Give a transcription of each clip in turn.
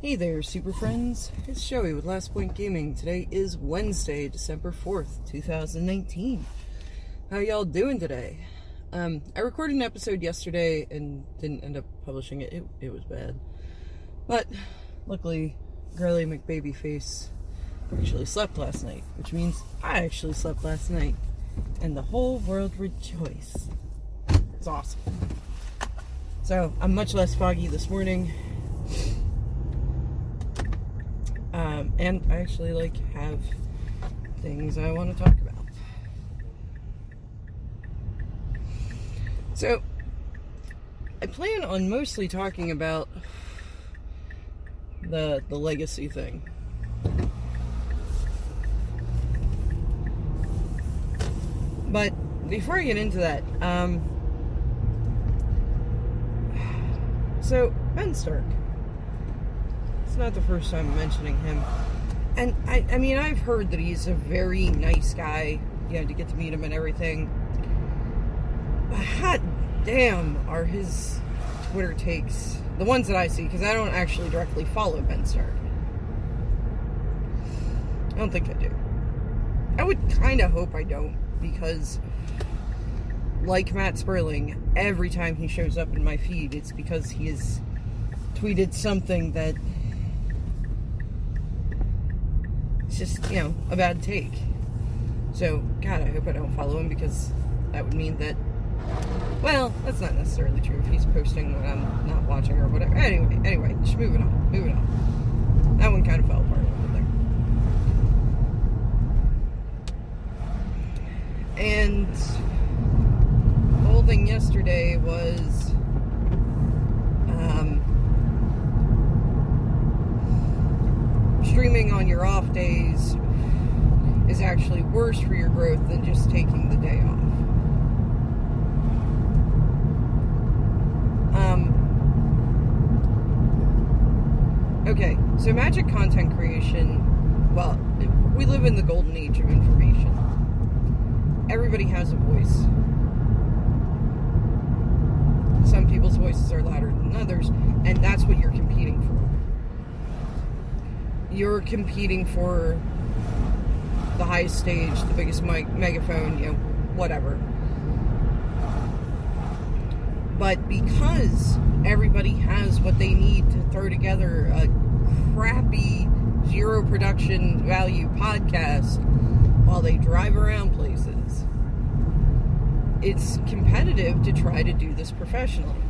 Hey there, super friends. It's Joey with Last Point Gaming. Today is Wednesday, December 4th, 2019. How y'all doing today? I recorded an episode yesterday and didn't end up publishing it. It was bad. But, luckily, Girly McBabyface actually slept last night, which means I actually slept last night. And the whole world rejoiced. It's awesome. So, I'm much less foggy this morning. And I actually, have things I want to talk about. So, I plan on mostly talking about the legacy thing. But, before I get into that, so, Ben Stark. It's not the first time I'm mentioning him. And, I mean, I've heard that he's a very nice guy, to get to meet him and everything. But hot damn are his Twitter takes, the ones that I see, because I don't actually directly follow Ben Stark. I don't think I do. I would kind of hope I don't, because, like Matt Sperling, every time he shows up in my feed, it's because he has tweeted something that it's just, a bad take. So, God, I hope I don't follow him, because that would mean that, well, that's not necessarily true if he's posting when I'm not watching or whatever. Anyway, just moving on. That one kind of fell apart a little bit there. And the whole thing yesterday was, streaming on your off days is actually worse for your growth than just taking the day off. Okay, so Magic content creation, well, we live in the golden age of information. Everybody has a voice. Some people's voices are louder than others, and that's what you're competing for. You're competing for the highest stage, the biggest megaphone, whatever. But because everybody has what they need to throw together a crappy, zero production value podcast while they drive around places, it's competitive to try to do this professionally.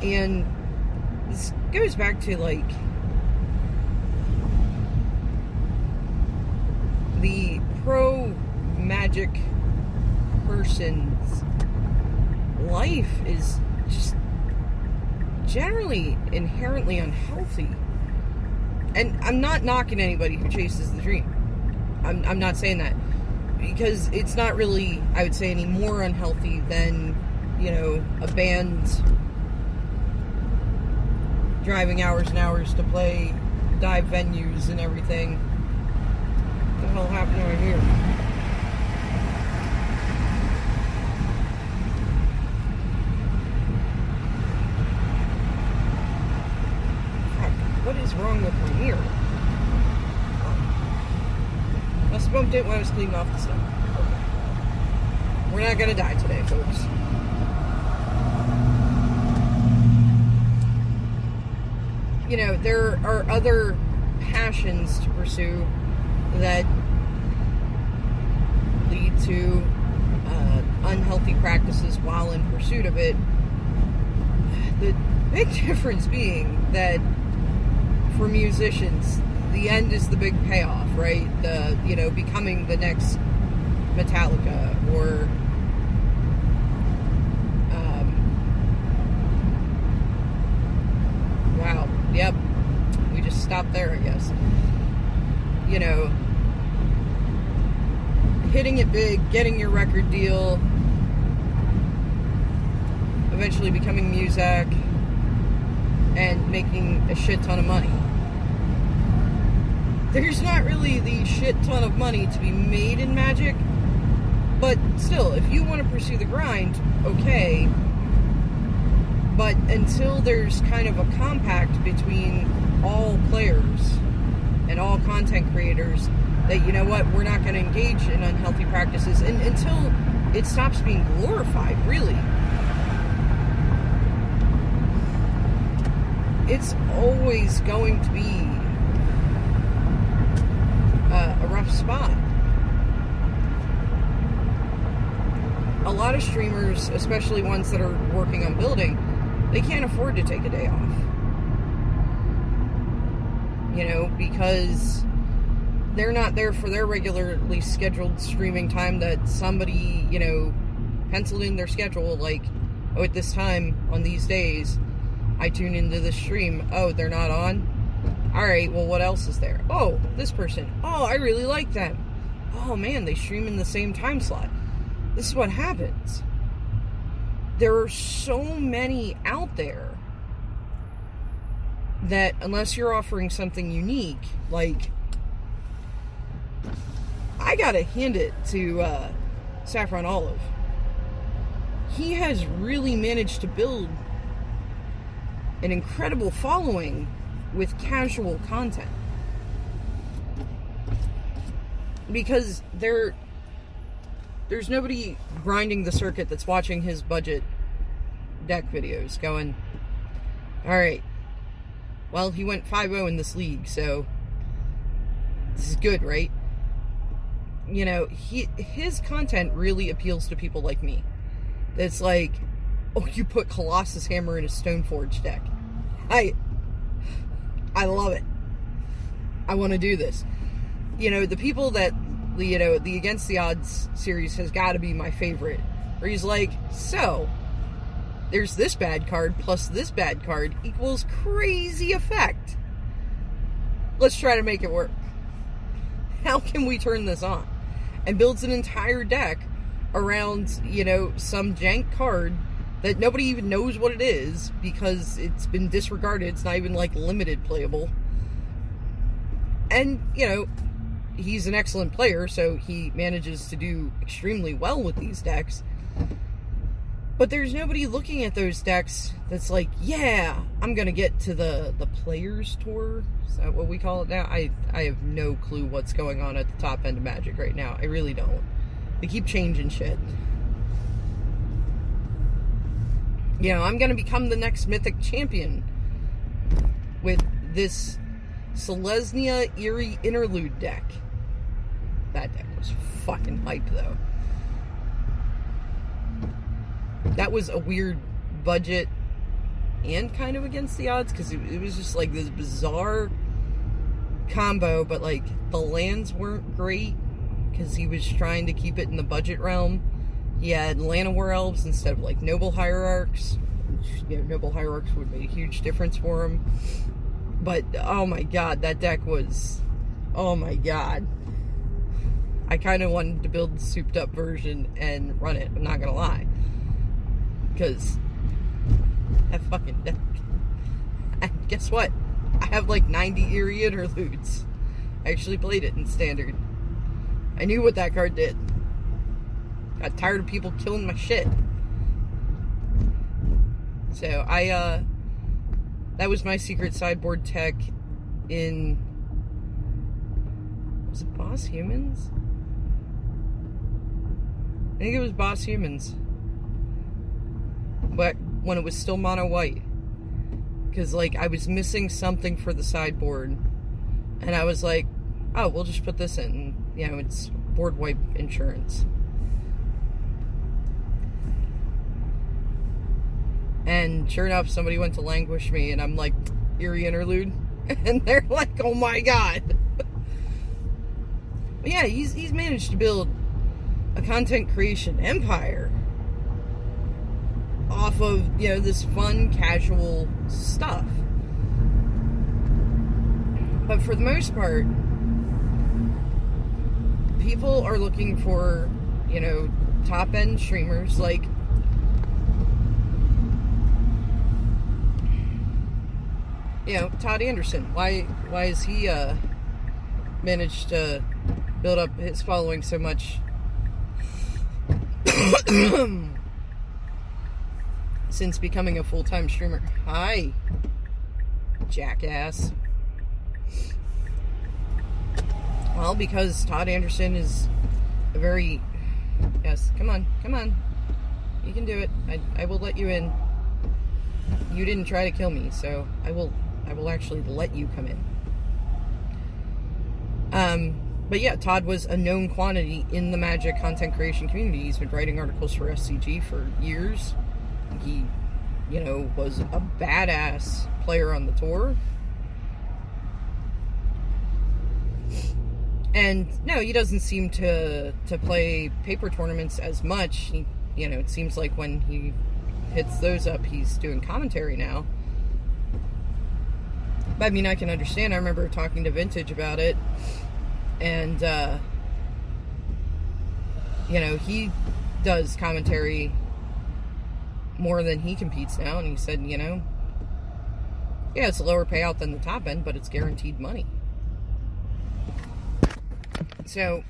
And this goes back to, the pro-magic person's life is just generally inherently unhealthy. And I'm not knocking anybody who chases the dream. I'm not saying that. Because it's not really, I would say, any more unhealthy than, a band driving hours and hours to play dive venues and everything. What the hell happened over here? Fuck, what is wrong with my mirror? Must have bumped it when I was cleaning off the stuff. Okay. We're not gonna die today, folks. There are other passions to pursue that lead to unhealthy practices while in pursuit of it. The big difference being that for musicians, the end is the big payoff, right? Becoming the next Metallica or wow. Yep. We just stopped there, I guess. Hitting it big, getting your record deal, eventually becoming Muzak, and making a shit ton of money. There's not really the shit ton of money to be made in Magic, But still, if you want to pursue the grind, okay. But until there's kind of a compact between all players and all content creators that, you know what, we're not going to engage in unhealthy practices, and until it stops being glorified, really, it's always going to be a rough spot. A lot of streamers, especially ones that are working on building, they can't afford to take a day off. You know, because they're not there for their regularly scheduled streaming time that somebody, you know, penciled in their schedule, like, oh, at this time, on these days, I tune into this stream. Oh, they're not on? Alright, well, what else is there? Oh, this person. Oh, I really like them. Oh, man, they stream in the same time slot. This is what happens. There are so many out there that unless you're offering something unique, like, I gotta hand it to Saffron Olive. He has really managed to build an incredible following with casual content. Because there's nobody grinding the circuit that's watching his budget deck videos going, alright, well, he went 5-0 in this league, so this is good, right? You know, his content really appeals to people like me. It's like, oh, you put Colossus Hammer in a Stoneforge deck. I love it. I want to do this. You know, the people that, you know, the Against the Odds series has got to be my favorite. Where he's like, so, there's this bad card plus this bad card equals crazy effect. Let's try to make it work. How can we turn this on? And builds an entire deck around, you know, some jank card that nobody even knows what it is because it's been disregarded. It's not even, like, limited playable. And, you know, he's an excellent player, so he manages to do extremely well with these decks. But there's nobody looking at those decks that's like, yeah, I'm going to get to the Players Tour. Is that what we call it now? I have no clue what's going on at the top end of Magic right now. I really don't. They keep changing shit. You know, I'm going to become the next Mythic Champion with this Selesnya Eerie Interlude deck. That deck was fucking hype, though. That was a weird budget and kind of against the odds, because it was just like this bizarre combo, but like the lands weren't great because he was trying to keep it in the budget realm. He had Llanowar Elves instead of like Noble Hierarchs, which, you know, Noble Hierarchs would make a huge difference for him. But oh my god, that deck was, oh my god. I kind of wanted to build the souped up version and run it, I'm not gonna lie. Because that fucking deck. And guess what? I have like 90 Eerie Interludes. I actually played it in Standard. I knew what that card did. Got tired of people killing my shit. So that was my secret sideboard tech in, was it Boss Humans? I think it was Boss Humans. But when it was still mono white. Because, like, I was missing something for the sideboard. And I was like, oh, we'll just put this in. You know, it's board wipe insurance. And sure enough, somebody went to languish me, and I'm like, Eerie Interlude? And they're like, oh my god. But yeah, he's managed to build a content creation empire off of, you know, this fun, casual stuff. But for the most part, people are looking for, you know, top-end streamers like, you know, Todd Anderson. Why has he managed to build up his following so much? since becoming a full-time streamer. Hi, jackass. Well, because Todd Anderson is a very... Yes, come on. You can do it. I will let you in. You didn't try to kill me, so I will actually let you come in. But yeah, Todd was a known quantity in the Magic content creation community. He's been writing articles for SCG for years. He, was a badass player on the tour. And no, he doesn't seem to play paper tournaments as much. He, it seems like when he hits those up, he's doing commentary now. But I mean, I can understand. I remember talking to Vintage about it. And, he does commentary more than he competes now. And he said, yeah, it's a lower payout than the top end, but it's guaranteed money. So,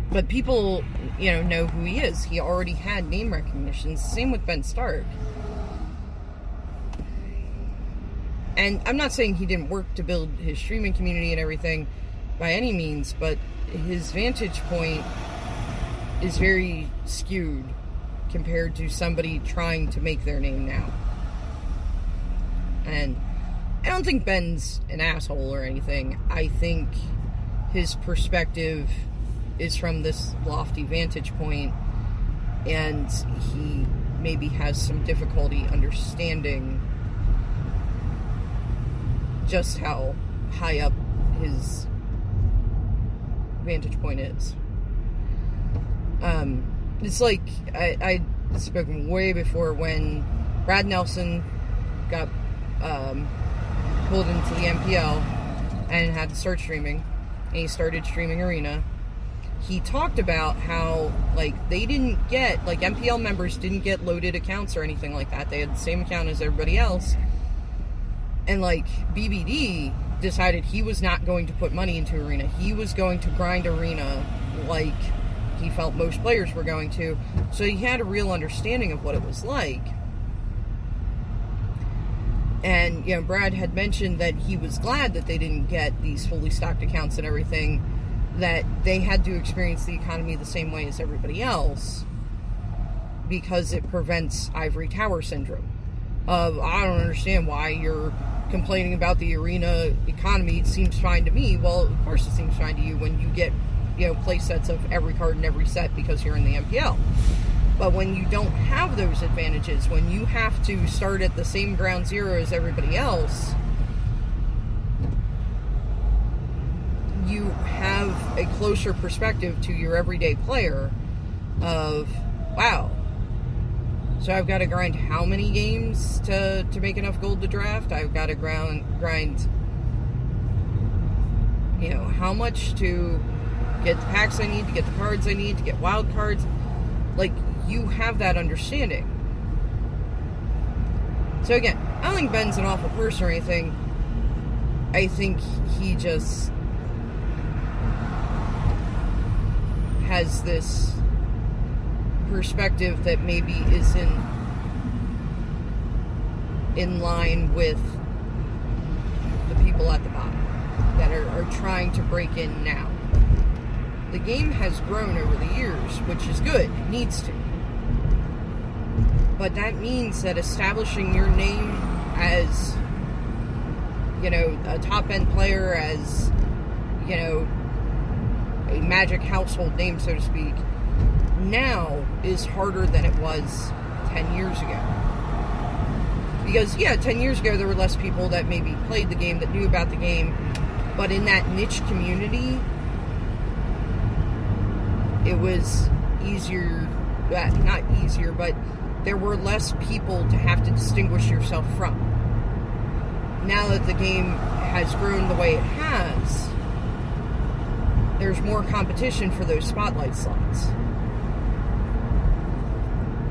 but people, know who he is. He already had name recognition. Same with Ben Stark. And I'm not saying he didn't work to build his streaming community and everything by any means, but his vantage point is very skewed compared to somebody trying to make their name now. And I don't think Ben's an asshole or anything. I think his perspective is from this lofty vantage point, and he maybe has some difficulty understanding just how high up his vantage point is. It's like, I spoke way before when Brad Nelson got pulled into the MPL and had to start streaming, and he started streaming Arena. He talked about how, they didn't get, MPL members didn't get loaded accounts or anything like that. They had the same account as everybody else. And, BBD decided he was not going to put money into Arena. He was going to grind Arena like he felt most players were going to. So he had a real understanding of what it was like. And, Brad had mentioned that he was glad that they didn't get these fully stocked accounts and everything, that they had to experience the economy the same way as everybody else, because it prevents ivory tower syndrome. I don't understand why you're complaining about the Arena economy. It seems fine to me. Well, of course it seems fine to you when you get, play sets of every card in every set because you're in the MPL. But when you don't have those advantages, when you have to start at the same ground zero as everybody else, you have a closer perspective to your everyday player of, wow, so I've got to grind how many games to make enough gold to draft? I've got to grind, how much to get the packs I need, to get the cards I need, to get wild cards. You have that understanding. So again, I don't think Ben's an awful person or anything. I think he just has this perspective that maybe isn't in line with the people at the bottom that are trying to break in now. The game has grown over the years, which is good. It needs to. But that means that establishing your name as, a top-end player, as, a Magic household name, so to speak, now is harder than it was 10 years ago. Because, 10 years ago there were less people that maybe played the game, that knew about the game, but in that niche community, it was easier, not easier, but there were less people to have to distinguish yourself from. Now that the game has grown the way it has, there's more competition for those spotlight slots.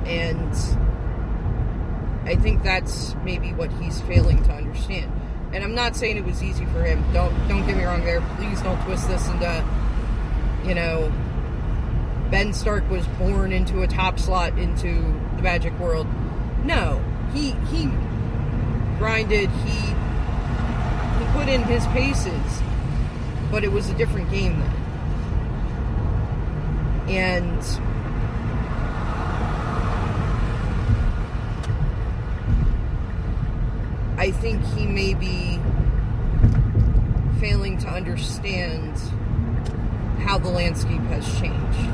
And I think that's maybe what he's failing to understand. And I'm not saying it was easy for him. Don't get me wrong there. Please don't twist this into you know, Ben Stark was born into a top slot into the Magic world. No, he grinded, he put in his paces, but it was a different game then. And I think he may be failing to understand how the landscape has changed.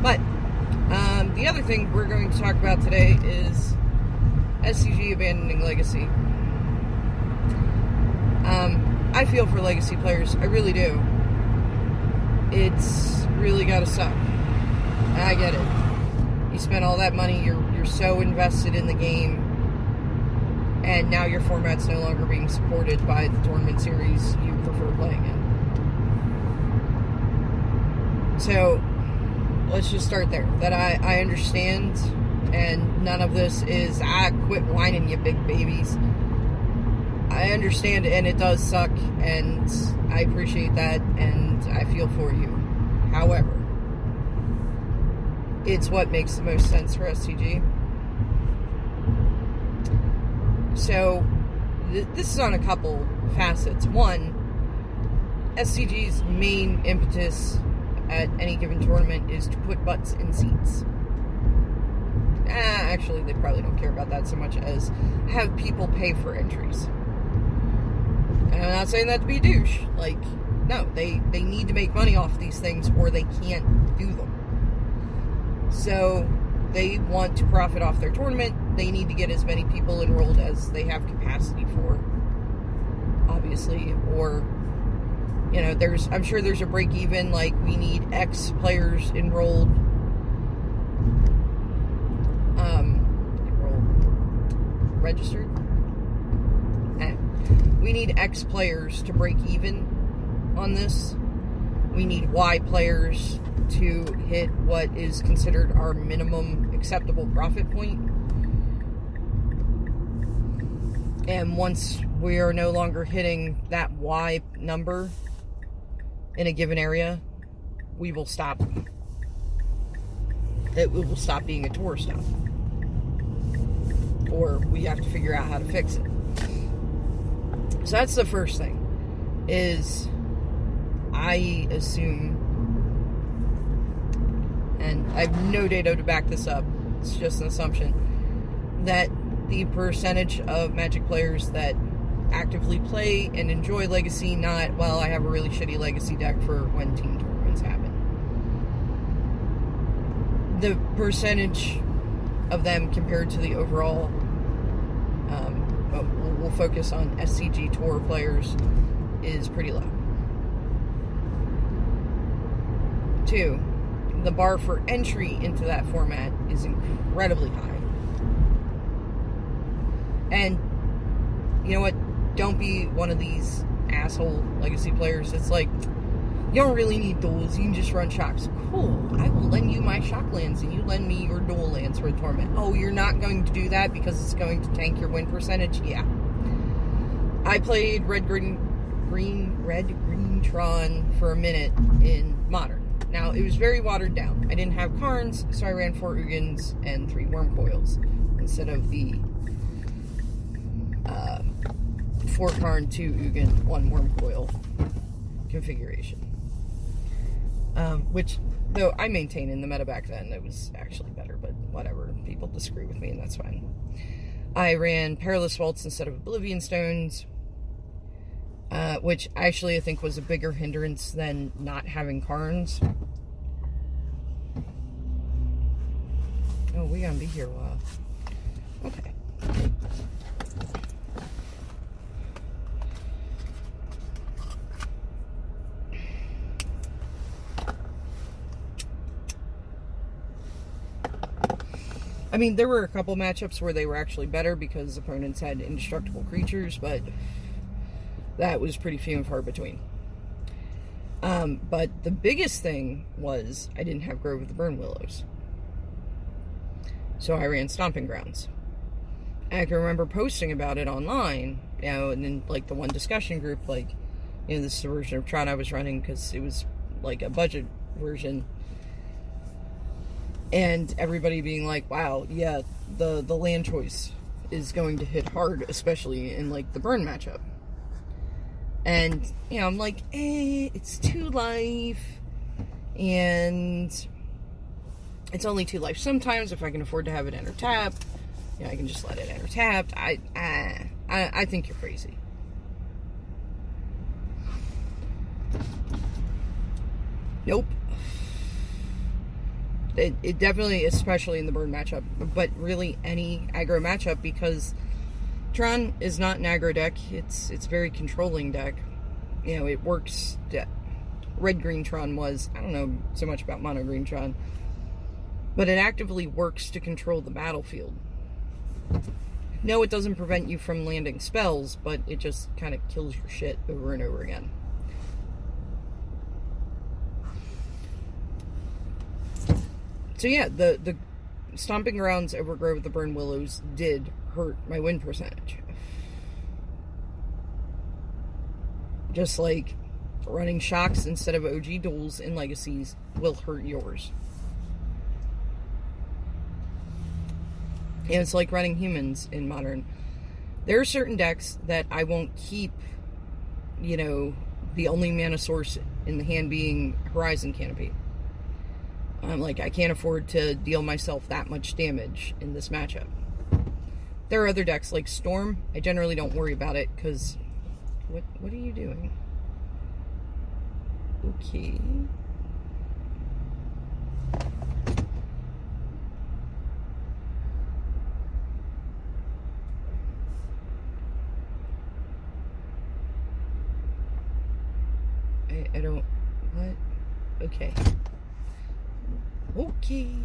But the other thing we're going to talk about today is SCG abandoning Legacy. I feel for Legacy players. I really do. It's really gotta suck. I get it. You spent all that money, you're so invested in the game, and now your format's no longer being supported by the tournament series you prefer playing in. So, let's just start there. That I understand, and none of this is, quit whining, you big babies. I understand, and it does suck, and I appreciate that, and I feel for you. However, it's what makes the most sense for SCG. So, this is on a couple facets. One, SCG's main impetus at any given tournament is to put butts in seats. Actually, they probably don't care about that so much as have people pay for entries. And I'm not saying that to be a douche. Like, no, they need to make money off these things or they can't do them. So, they want to profit off their tournament. They need to get as many people enrolled as they have capacity for, obviously. Or, you know, I'm sure there's a break even, like we need X players enrolled. Registered? We need X players to break even on this. We need Y players to hit what is considered our minimum acceptable profit point. And once we are no longer hitting that Y number in a given area, we will stop. It will stop being a tour stop. Or we have to figure out how to fix it. So that's the first thing, is I assume, and I have no data to back this up, it's just an assumption, that the percentage of Magic players that actively play and enjoy Legacy, not, well, I have a really shitty Legacy deck for when team tournaments happen. The percentage of them compared to the overall, we'll focus on SCG Tour players, is pretty low. 2, the bar for entry into that format is incredibly high. And, you know what? Don't be one of these asshole Legacy players. It's like, you don't really need duels, you can just run shocks. Cool, I will lend you my shock lands and you lend me your dual lands for a tournament. Oh, you're not going to do that because it's going to tank your win percentage? Yeah. I played Red Green Tron for a minute in Modern. Now, it was very watered down. I didn't have Karns, so I ran 4 Ugins and 3 Worm Coils instead of the 4 Karn, 2 Ugin, 1 Worm Coil configuration. Which, though I maintain in the meta back then, it was actually better, but whatever. People disagree with me, and that's fine. I ran Perilous Vaults instead of Oblivion Stones, which actually I think was a bigger hindrance than not having Karns. Oh, we're gonna be here a while. Okay. I mean, there were a couple matchups where they were actually better because opponents had indestructible creatures, but that was pretty few and far between. But the biggest thing was I didn't have Grove of the Burn Willows. So I ran Stomping Grounds. And I can remember posting about it online you know, and then, like, the one discussion group, like, you know, this is the version of Tron I was running, because it was, like, a budget version, and everybody being like, wow, yeah, the land choice is going to hit hard, especially in, like, the burn matchup. And, you know, I'm like, it's 2 life, and it's only 2 life. Sometimes, if I can afford to have it enter tap, you know, I can just let it enter tapped. I think you're crazy. Nope. It definitely, especially in the burn matchup, but really any aggro matchup, because Tron is not an aggro deck. It's very controlling deck. You know, it works. Red-green Tron was, I don't know so much about mono-green Tron, but it actively works to control the battlefield. No, it doesn't prevent you from landing spells, but it just kind of kills your shit over and over again. So yeah, the Stomping Grounds Overgrowth the Burn Willows did hurt my win percentage. Just like running shocks instead of OG duels in Legacies will hurt yours. And it's like running humans in Modern. There are certain decks that I won't keep, you know, the only mana source in the hand being Horizon Canopy. I'm like, I can't afford to deal myself that much damage in this matchup. There are other decks like Storm. I generally don't worry about it, because what are you doing? Okay. I don't... What? Okay. Okay.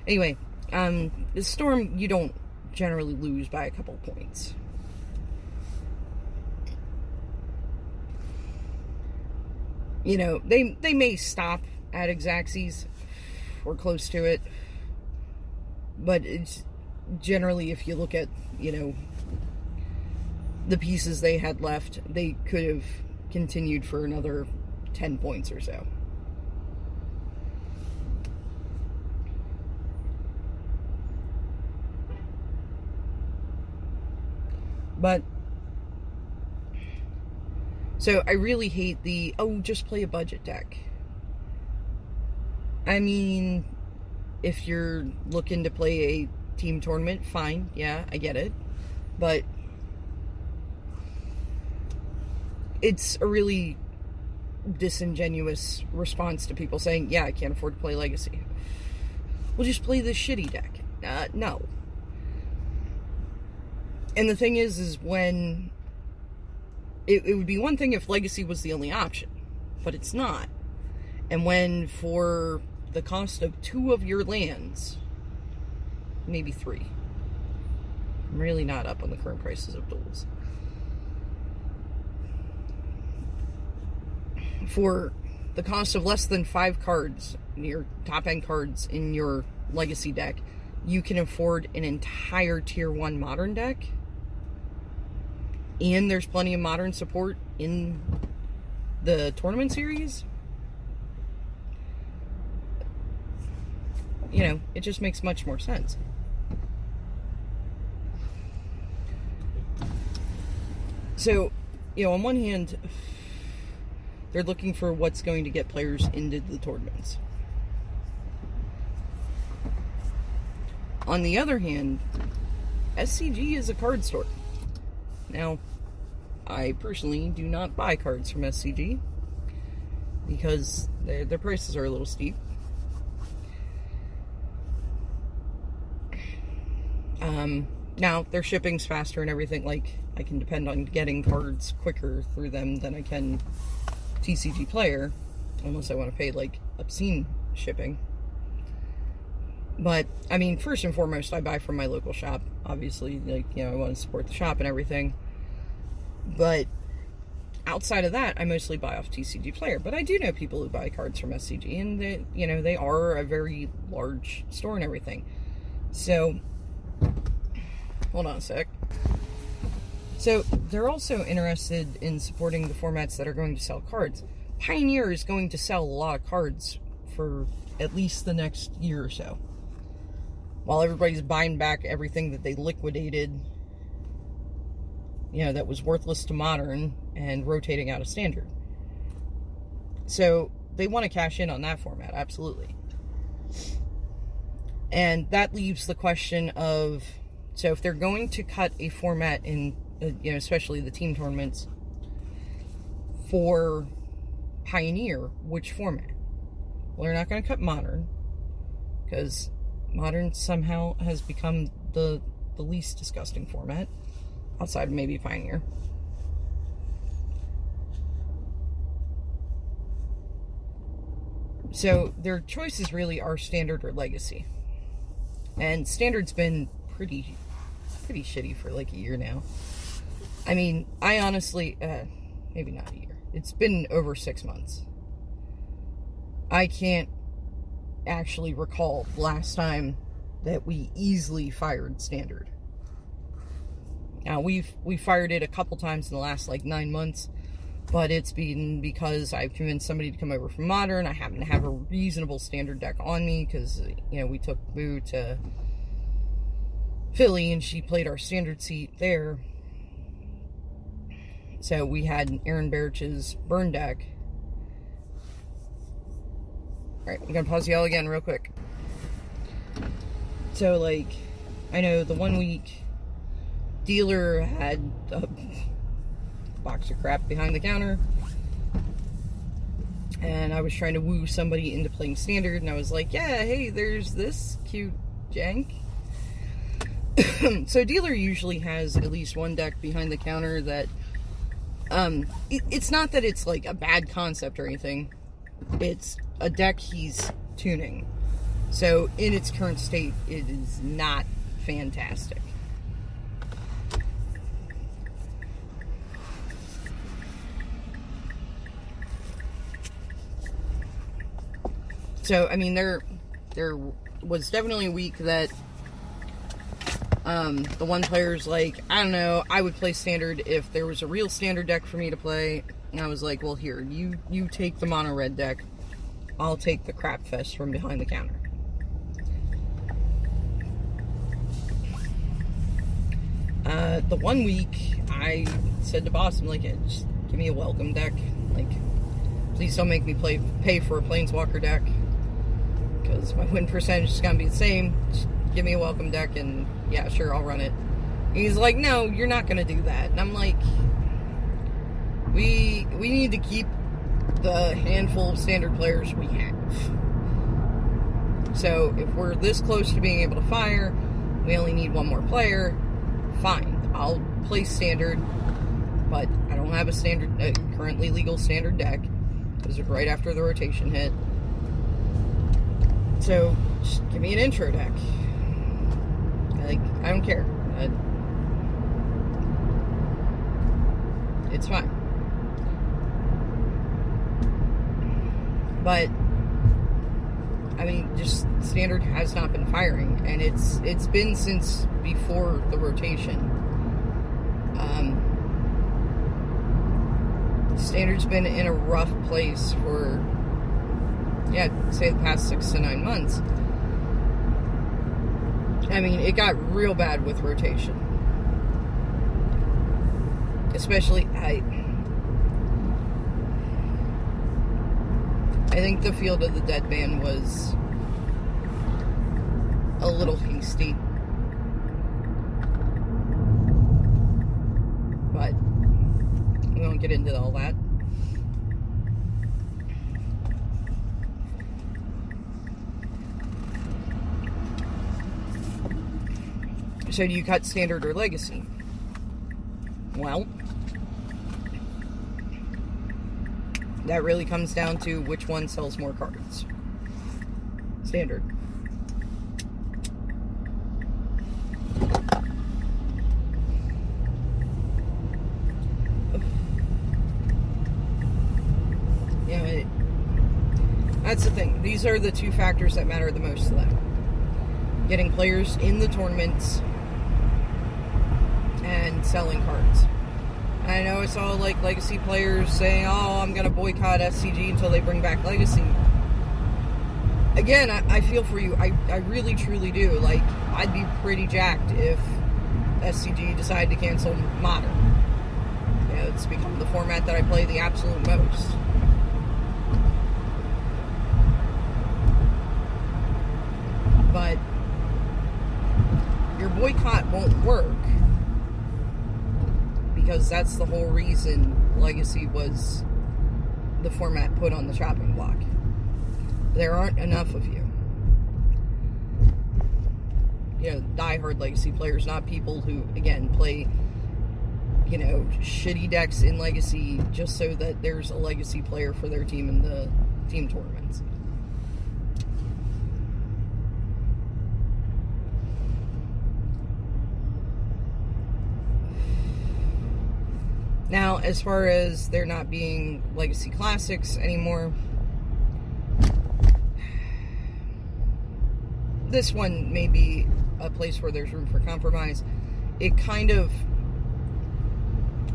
Anyway, the Storm, you don't generally lose by a couple points. You know, they may stop at Xaxes or close to it, but it's generally, if you look at, you know, the pieces they had left, they could have continued for another 10 points or so. But, so I really hate the, just play a budget deck. I mean, if you're looking to play a team tournament, fine, yeah, I get it. But it's a really disingenuous response to people saying, yeah, I can't afford to play Legacy. Well, just play this shitty deck. No. And the thing is when... It would be one thing if Legacy was the only option, but it's not. And when, for the cost of 2 of your lands, maybe 3. I'm really not up on the current prices of duels. For the cost of less than 5 cards, your top-end cards in your Legacy deck, you can afford an entire Tier 1 Modern deck. And there's plenty of Modern support in the tournament series. You know, it just makes much more sense. So, you know, on one hand, they're looking for what's going to get players into the tournaments. On the other hand, SCG is a card store. Now, I personally do not buy cards from SCG because their prices are a little steep. Now, their shipping's faster and everything. Like, I can depend on getting cards quicker through them than I can TCG Player, unless I want to pay, like, obscene shipping. But, I mean, first and foremost, I buy from my local shop. Obviously, like, you know, I want to support the shop and everything. But outside of that, I mostly buy off TCG Player. But I do know people who buy cards from SCG, and they, you know, they are a very large store and everything. So, hold on a sec. So they're also interested in supporting the formats that are going to sell cards. Pioneer is going to sell a lot of cards for at least the next year or so, while everybody's buying back everything that they liquidated, that was worthless to Modern and rotating out of Standard. So they want to cash in on that format, absolutely. And that leaves the question of, so if they're going to cut a format in, especially the team tournaments, for Pioneer, which format? Well, they're not going to cut Modern, because Modern somehow has become the least disgusting format, outside of maybe Pioneer. So their choices really are Standard or Legacy. And Standard's been pretty shitty for like a year now. I mean, I honestly, maybe not a year. It's been over 6 months. I can't actually recall the last time that we easily fired Standard. Now, we fired it a couple times in the last, 9 months, but it's been because I've convinced somebody to come over from Modern. I happen to have a reasonable Standard deck on me, because, we took Boo to Philly, and she played our Standard seat there. So we had Aaron Barich's Burn deck. Alright, I'm gonna pause y'all again real quick. So, I know the 1 week dealer had a box of crap behind the counter, and I was trying to woo somebody into playing Standard, and I was like, yeah, hey, there's this cute jank. So dealer usually has at least one deck behind the counter that, it's not that it's a bad concept or anything. It's a deck he's tuning. So in its current state, it is not fantastic. So, I mean, there was definitely a week that the one player's like, I don't know, I would play Standard if there was a real Standard deck for me to play. And I was like, well, here, you take the mono red deck. I'll take the crap fest from behind the counter. The 1 week, I said to boss, I'm like, just give me a welcome deck. Please don't make me pay for a Planeswalker deck, because my win percentage is going to be the same. Just give me a welcome deck, and yeah, sure, I'll run it. And he's like, no, you're not going to do that. And I'm like, we need to keep the handful of Standard players we have. So if we're this close to being able to fire, we only need one more player, fine. I'll play Standard, but I don't have a currently legal Standard deck, because it's right after the rotation hit. So just give me an intro deck. I don't care. It's fine. But I mean, just Standard has not been firing, and it's been since before the rotation. Standard's been in a rough place for, say the past 6 to 9 months. I mean, it got real bad with rotation. Especially, I think the Field of the Dead ban was a little hasty. But we won't get into all that. So do you cut Standard or Legacy? Well, that really comes down to which one sells more cards. Standard. That's the thing. These are the two factors that matter the most to them. Getting players in the tournaments and selling cards. I know I saw, like, Legacy players saying, oh, I'm going to boycott SCG until they bring back Legacy. Again, I feel for you. I really, truly do. Like, I'd be pretty jacked if SCG decided to cancel Modern. You know, it's become the format that I play the absolute most. But your boycott won't work, because that's the whole reason Legacy was the format put on the chopping block. There aren't enough of you. You know, diehard Legacy players, not people who, again, play, you know, shitty decks in Legacy just so that there's a Legacy player for their team in the team tournaments. Now, as far as there not being Legacy Classics anymore, this one may be a place where there's room for compromise. It kind of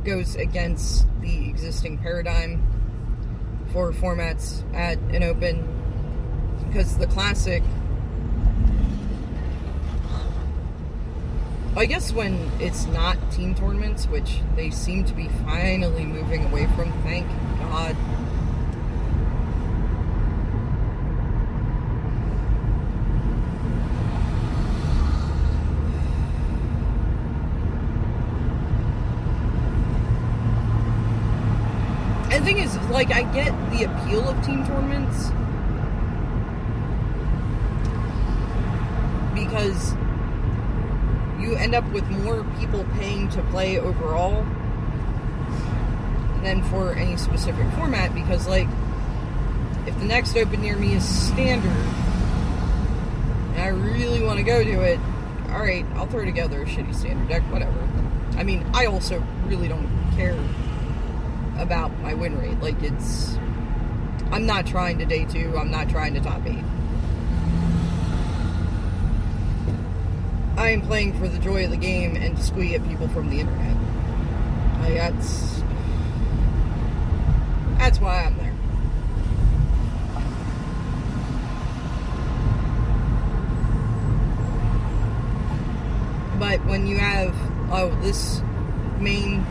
goes against the existing paradigm for formats at an Open, because the Classic, I guess when it's not team tournaments, which they seem to be finally moving away from, thank God. And the thing is, like, I get the appeal of team tournaments because you end up with more people paying to play overall than for any specific format, because, like, if the next Open near me is Standard and I really want to go to it, alright, I'll throw together a shitty Standard deck, whatever. I mean, I also really don't care about my win rate. Like, I'm not trying to day 2, I'm not trying to top 8. I am playing for the joy of the game and to squeak at people from the internet. Like, that's why I'm there. But when you have, this main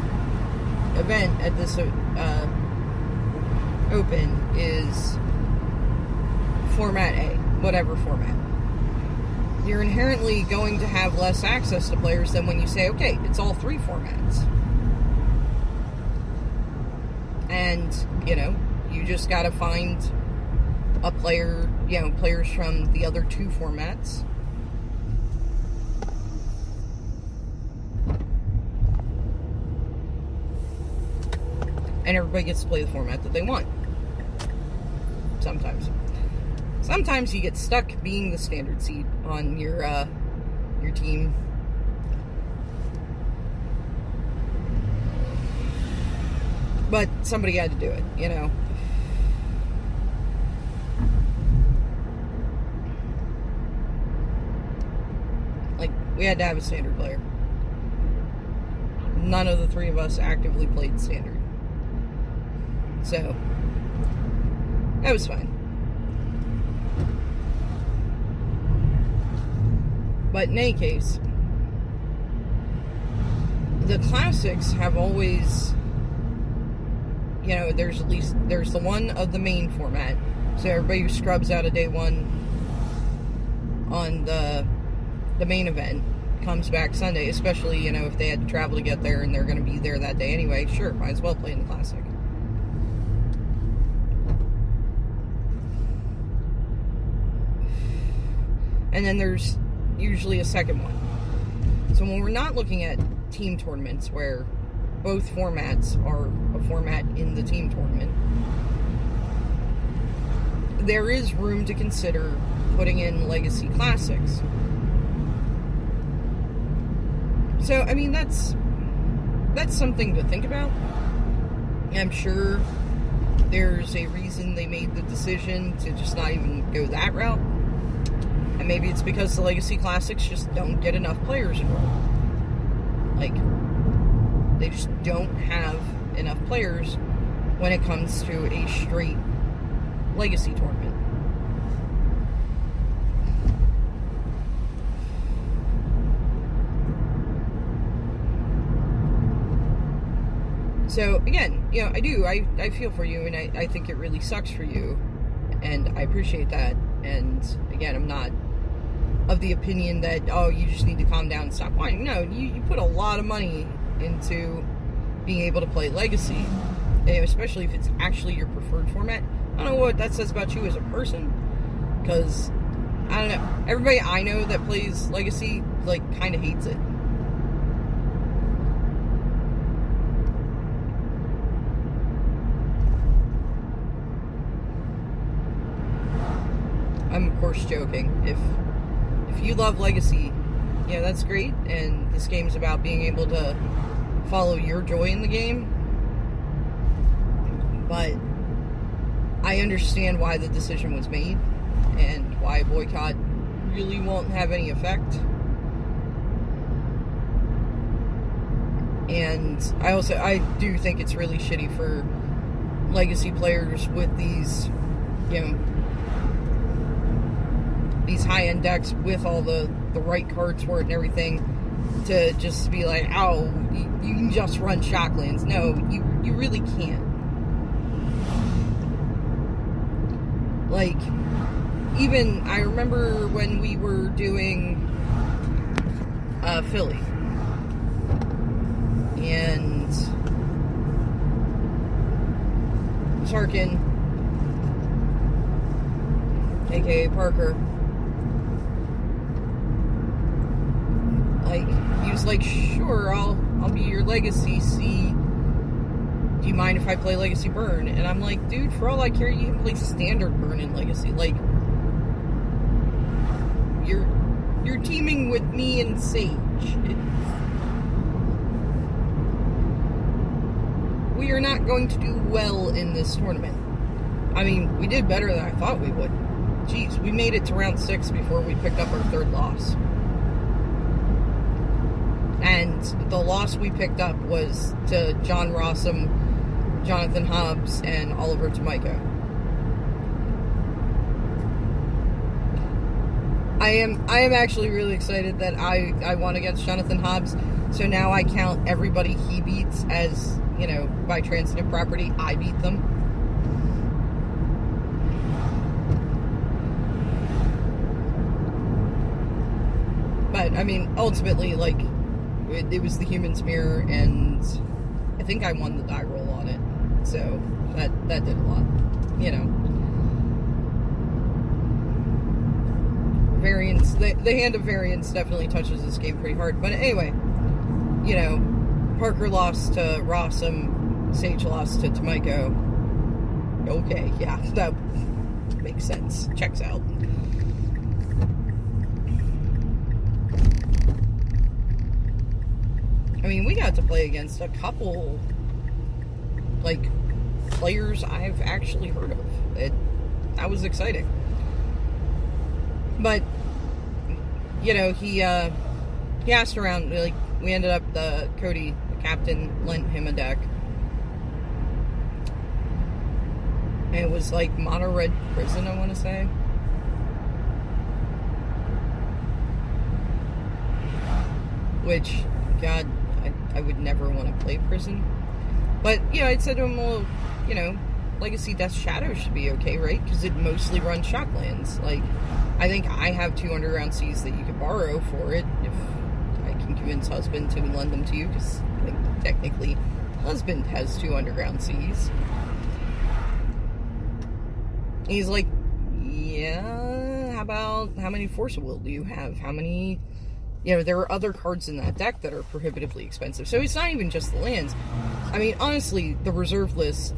event at this Open is Format A, whatever format, you're inherently going to have less access to players than when you say, okay, it's all 3 formats. And, you know, you just gotta find a player, you know, players from the other 2 formats. And everybody gets to play the format that they want. Sometimes. Sometimes you get stuck being the standard seed on your team. But somebody had to do it, you know. Like, we had to have a standard player. None of the 3 of us actively played standard. So, that was fine. But in any case, the classics have always, you know, there's the one of the main format. So everybody who scrubs out of day 1 on the main event comes back Sunday, especially, you know, if they had to travel to get there and they're going to be there that day anyway, sure, might as well play in the classic. And then there's usually a second one. So when we're not looking at team tournaments where both formats are a format in the team tournament, there is room to consider putting in Legacy Classics. So, I mean, that's something to think about. I'm sure there's a reason they made the decision to just not even go that route. And maybe it's because the Legacy Classics just don't get enough players enrolled. Like, They just don't have enough players when it comes to a straight Legacy tournament. So again, I feel for you, and I think it really sucks for you, and I appreciate that. And again, I'm not of the opinion that, oh, you just need to calm down and stop whining. No, you put a lot of money into being able to play Legacy, especially if it's actually your preferred format. I don't know what that says about you as a person, because, I don't know, everybody I know that plays Legacy, kind of hates it. I'm, of course, joking. If you love Legacy, that's great, and this game's about being able to follow your joy in the game, but I understand why the decision was made, and why a boycott really won't have any effect. And I do think it's really shitty for Legacy players with these, these high-end decks with all the right cards for it and everything, to just be like, oh, you can just run Shocklands. No, you really can't. Even, I remember when we were doing Philly, and Sarkin, aka Parker, he was like, sure, I'll be your Legacy C. Do you mind if I play Legacy Burn? And I'm like, dude, for all I care, you can play Standard Burn in Legacy. You're teaming with me and Sage. We are not going to do well in this tournament. I mean, we did better than I thought we would. Jeez, we made it to round 6 before we picked up our 3rd loss. And the loss we picked up was to John Rossum, Jonathan Hobbs, and Oliver Tomiko. I am actually really excited that I won against Jonathan Hobbs, so now I count everybody he beats as, by transitive property, I beat them. But, I mean, ultimately, it was the Human's Mirror, and I think I won the die roll on it. So, that did a lot. Variance, the hand of variance definitely touches this game pretty hard. But anyway, Parker lost to Rossum, Sage lost to Tomiko. Okay, yeah, that makes sense. Checks out. I mean, we got to play against a couple, players I've actually heard of. That was exciting. But, he asked around, we ended up, Cody, the captain, lent him a deck. And it was Mono Red Prison, I want to say. Which, God, I would never want to play Prison. But, I said to him, well, Legacy Death Shadow should be okay, right? Because it mostly runs Shocklands. I think I have 2 Underground Seas that you could borrow for it, if I can convince Husband to lend them to you, because I think technically Husband has 2 Underground Seas. And he's like, yeah, how many Force of Will do you have? How many... there are other cards in that deck that are prohibitively expensive. So it's not even just the lands. I mean, honestly, the reserve list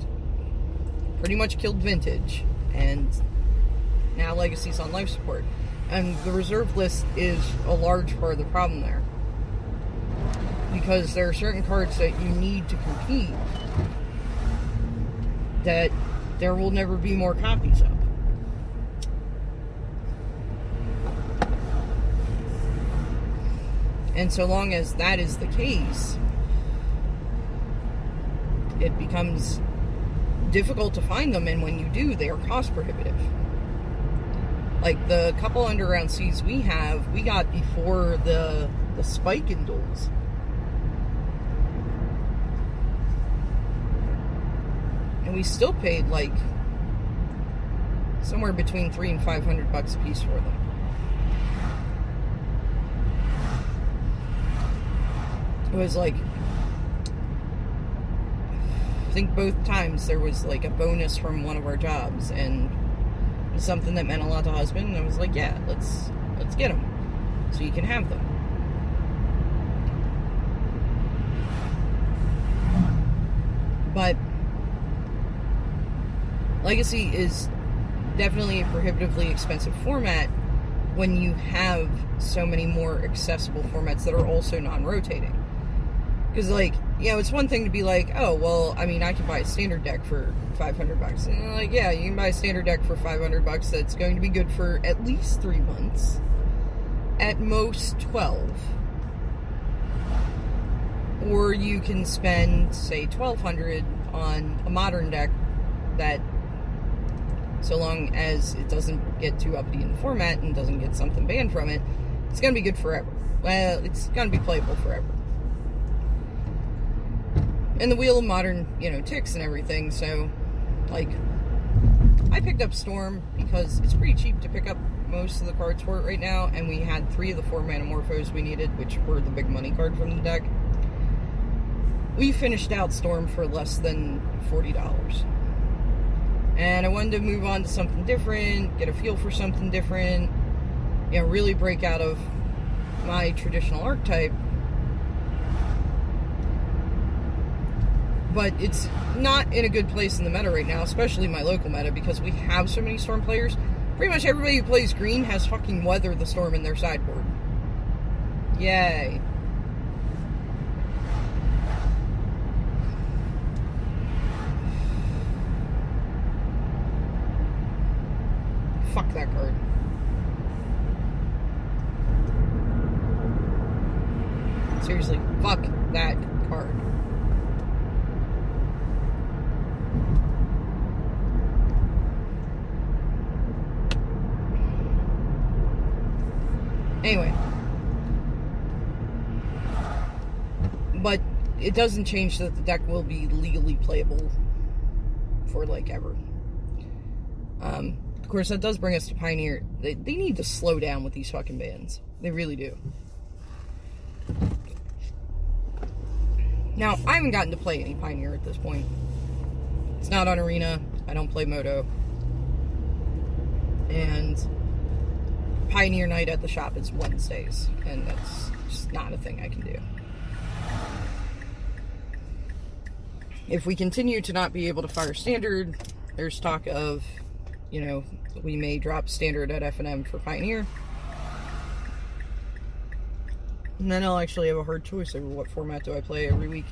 pretty much killed Vintage, and now Legacy's on life support. And the reserve list is a large part of the problem there. Because there are certain cards that you need to compete that there will never be more copies of. And so long as that is the case, it becomes difficult to find them, and when you do, they are cost prohibitive. Like the couple underground Cs we got before the spike in duels. And we still paid like somewhere between $300 and $500 a piece for them. It was like, I think both times there was like a bonus from one of our jobs, and it was something that meant a lot to husband, and I was like, yeah, let's get them so you can have them. But Legacy is definitely a prohibitively expensive format when you have so many more accessible formats that are also non-rotating. Because, like, you know, it's one thing to be like, oh, well, I mean, I can buy a standard deck for $500. And you're like, yeah, you can buy a standard deck for $500 that's going to be good for at least 3 months. At most 12. Or you can spend, say, $1,200 on a modern deck that, so long as it doesn't get too uppity in the format and doesn't get something banned from it, it's going to be good forever. Well, it's going to be playable forever. And the wheel of modern, you know, ticks and everything, so, like, I picked up Storm because it's pretty cheap to pick up most of the cards for it right now, and we had 3 of the 4 Manamorphos we needed, which were the big money card from the deck. We finished out Storm for less than $40. And I wanted to move on to something different, get a feel for something different, you know, really break out of my traditional archetype. But it's not in a good place in the meta right now, especially my local meta, because we have so many Storm players. Pretty much everybody who plays green has fucking Weather the Storm in their sideboard. Yay. Fuck that card. Seriously, fuck that card. Anyway. But it doesn't change that the deck will be legally playable for, like, ever. Of course, that does bring us to Pioneer. They need to slow down with these fucking bans. They really do. Now, I haven't gotten to play any Pioneer at this point. It's not on Arena. I don't play Moto. And Pioneer night at the shop is Wednesdays, and that's just not a thing I can do. If we continue to not be able to fire Standard, there's talk of, you know, we may drop Standard at F&M for Pioneer. And then I'll actually have a hard choice over what format do I play every week.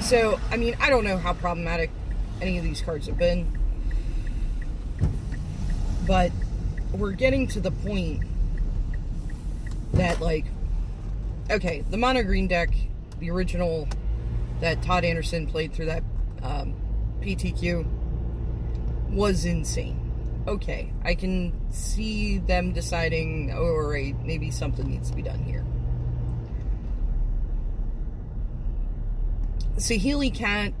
So, I mean, I don't know how problematic any of these cards have been. But we're getting to the point that, like, okay, the mono green deck, the original that Todd Anderson played through that PTQ, was insane. Okay, I can see them deciding, oh, alright, maybe something needs to be done here. Saheeli Cat,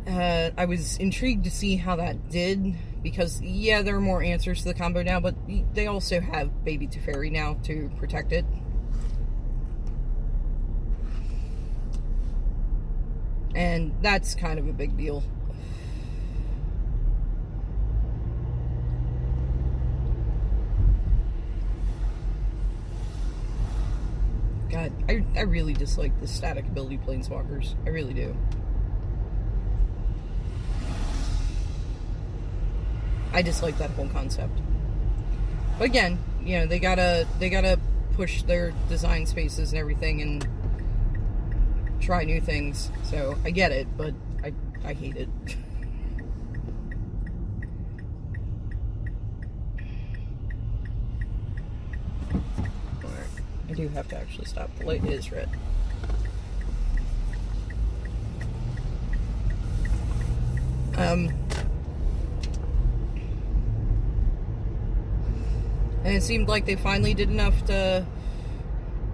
I was intrigued to see how that did, because, yeah, there are more answers to the combo now, but they also have Baby Teferi now to protect it. And that's kind of a big deal. God, I really dislike the static ability planeswalkers. I really do. I dislike that whole concept. But again, you know, they gotta push their design spaces and everything and try new things. So I get it, but I hate it. Alright. I do have to actually stop. The light is red. And it seemed like they finally did enough to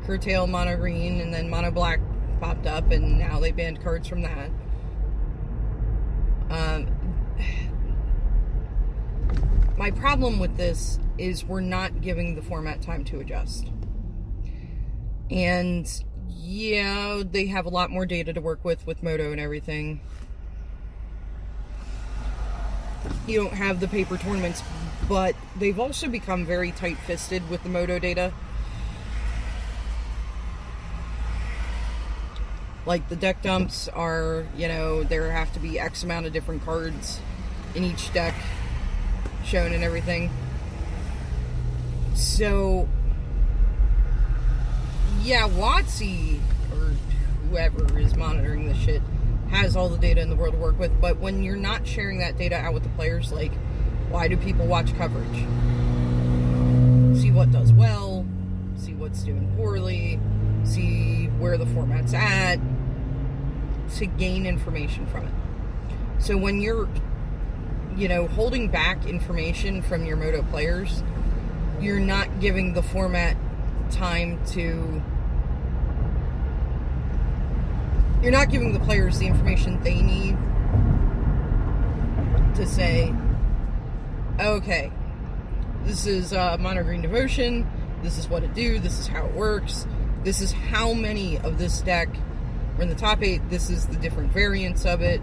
curtail mono green, and then mono black popped up, and now they banned cards from that. My problem with this is we're not giving the format time to adjust. And yeah, they have a lot more data to work with Moto and everything. You don't have the paper tournaments, but they've also become very tight-fisted with the Moto data. Like, the deck dumps are, there have to be X amount of different cards in each deck shown and everything. So, yeah, WotC, or whoever is monitoring this shit, has all the data in the world to work with, but when you're not sharing that data out with the players, like, why do people watch coverage? See what does well, see what's doing poorly, see where the format's at, to gain information from it. So when you're, holding back information from your Moto players, you're not giving the format time to... You're not giving the players the information they need to say, okay, this is Mono Green Devotion, this is what it do, this is how it works, this is how many of this deck are in the top 8, this is the different variants of it.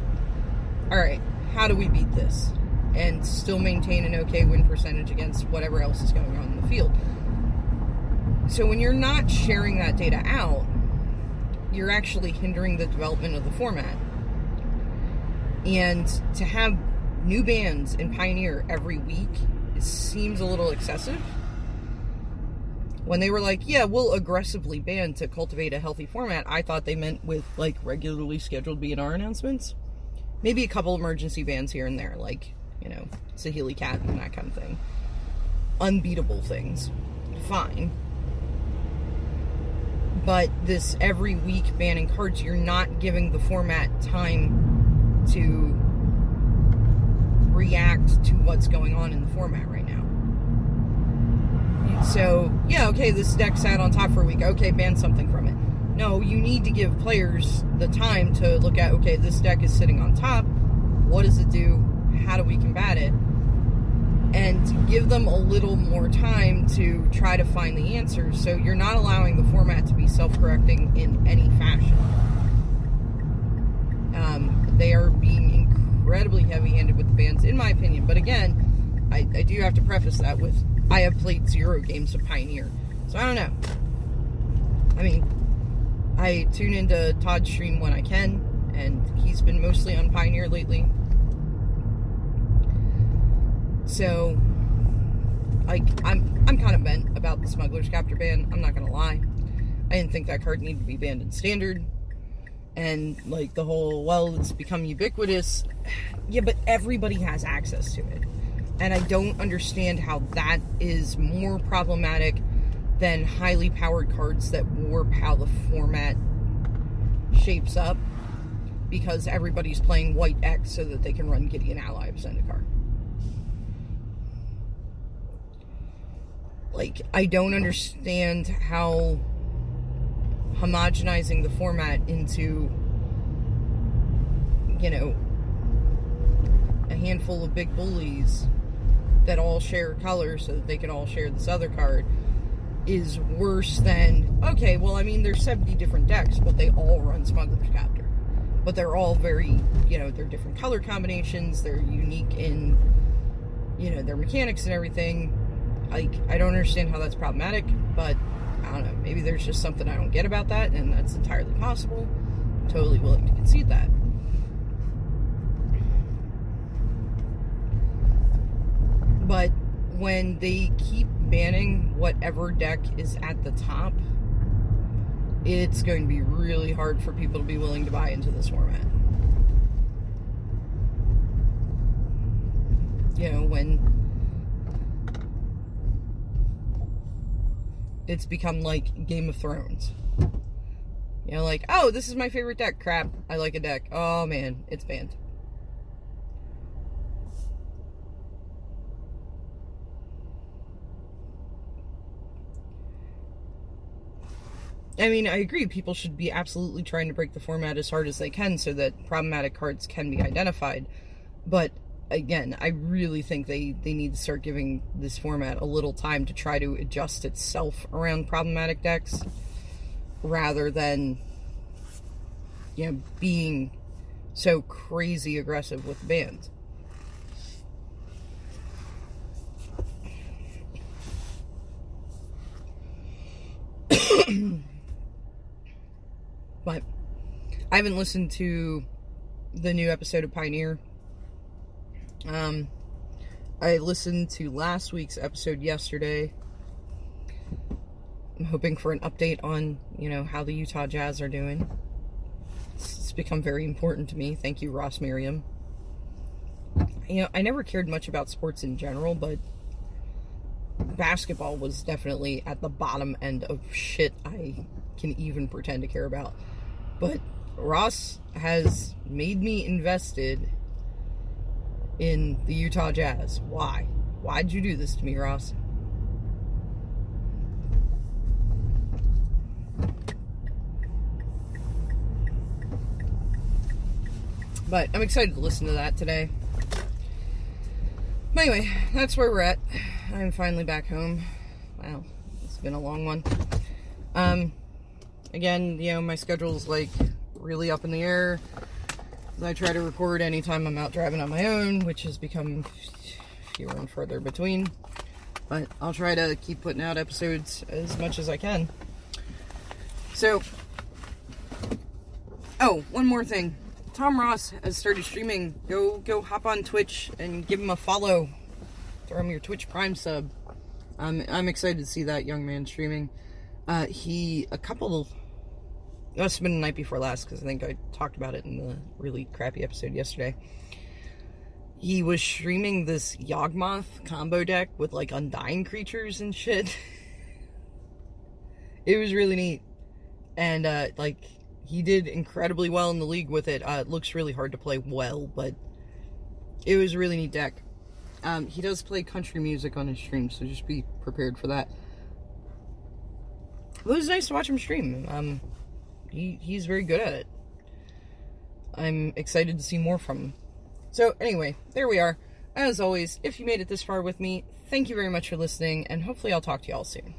Alright, how do we beat this? And still maintain an okay win percentage against whatever else is going on in the field. So when you're not sharing that data out, you're actually hindering the development of the format. And to have new bans in Pioneer every week, it seems a little excessive. When they were like, yeah, we'll aggressively ban to cultivate a healthy format, I thought they meant with, like, regularly scheduled B&R announcements. Maybe a couple emergency bans here and there, like, Saheeli Cat and that kind of thing. Unbeatable things. Fine. But this every week banning cards, you're not giving the format time to react to what's going on in the format right now. So, yeah, okay, this deck sat on top for a week. Okay, ban something from it. No, you need to give players the time to look at, okay, this deck is sitting on top. What does it do? How do we combat it? And give them a little more time to try to find the answers, so you're not allowing the format to be self-correcting in any fashion. They are being incredibly heavy-handed with the bans, in my opinion. But again, I do have to preface that with, I have played 0 games of Pioneer, so I don't know. I mean, I tune into Todd's stream when I can, and he's been mostly on Pioneer lately. So, like, I'm kind of bent about the Smuggler's Capture ban, I'm not gonna lie. I didn't think that card needed to be banned in Standard. And, like, the whole, well, it's become ubiquitous. Yeah, but everybody has access to it. And I don't understand how that is more problematic than highly powered cards that warp how the format shapes up. Because everybody's playing white X so that they can run Gideon Ally of Zendikar. Like, I don't understand how homogenizing the format into, a handful of big bullies that all share colors so that they can all share this other card is worse than, okay, well, I mean, there's 70 different decks, but they all run Smuggler's Capture. But they're all very, they're different color combinations, they're unique in, their mechanics and everything. Like, I don't understand how that's problematic, but I don't know, maybe there's just something I don't get about that, and that's entirely possible. I'm totally willing to concede that. But when they keep banning whatever deck is at the top, it's going to be really hard for people to be willing to buy into this format. When it's become like Game of Thrones. Like, oh, this is my favorite deck. Crap, I like a deck. Oh man, it's banned. I mean, I agree, people should be absolutely trying to break the format as hard as they can so that problematic cards can be identified. But, again, I really think they need to start giving this format a little time to try to adjust itself around problematic decks, rather than, being so crazy aggressive with the bans. But I haven't listened to the new episode of Pioneer. I listened to last week's episode yesterday. I'm hoping for an update on, how the Utah Jazz are doing. It's become very important to me. Thank you, Ross Merriam. I never cared much about sports in general, but basketball was definitely at the bottom end of shit I can even pretend to care about. But Ross has made me invested in the Utah Jazz. Why? Why'd you do this to me, Ross? But I'm excited to listen to that today. But anyway, that's where we're at. I'm finally back home. Wow, it's been a long one. Again, my schedule's really up in the air. I try to record anytime I'm out driving on my own, which has become fewer and further between. But I'll try to keep putting out episodes as much as I can. So, one more thing. Tom Ross has started streaming. Go hop on Twitch and give him a follow. Throw him your Twitch Prime sub. I'm excited to see that young man streaming. It must have been the night before last, because I think I talked about it in the really crappy episode yesterday. He was streaming this Yawgmoth combo deck with Undying creatures and shit. It was really neat. And he did incredibly well in the league with it. It looks really hard to play well, but it was a really neat deck. He does play country music on his stream, so just be prepared for that. It was nice to watch him stream. He's very good at it. I'm excited to see more from him. So anyway, there we are. As always, if you made it this far with me, thank you very much for listening, and hopefully I'll talk to you all soon.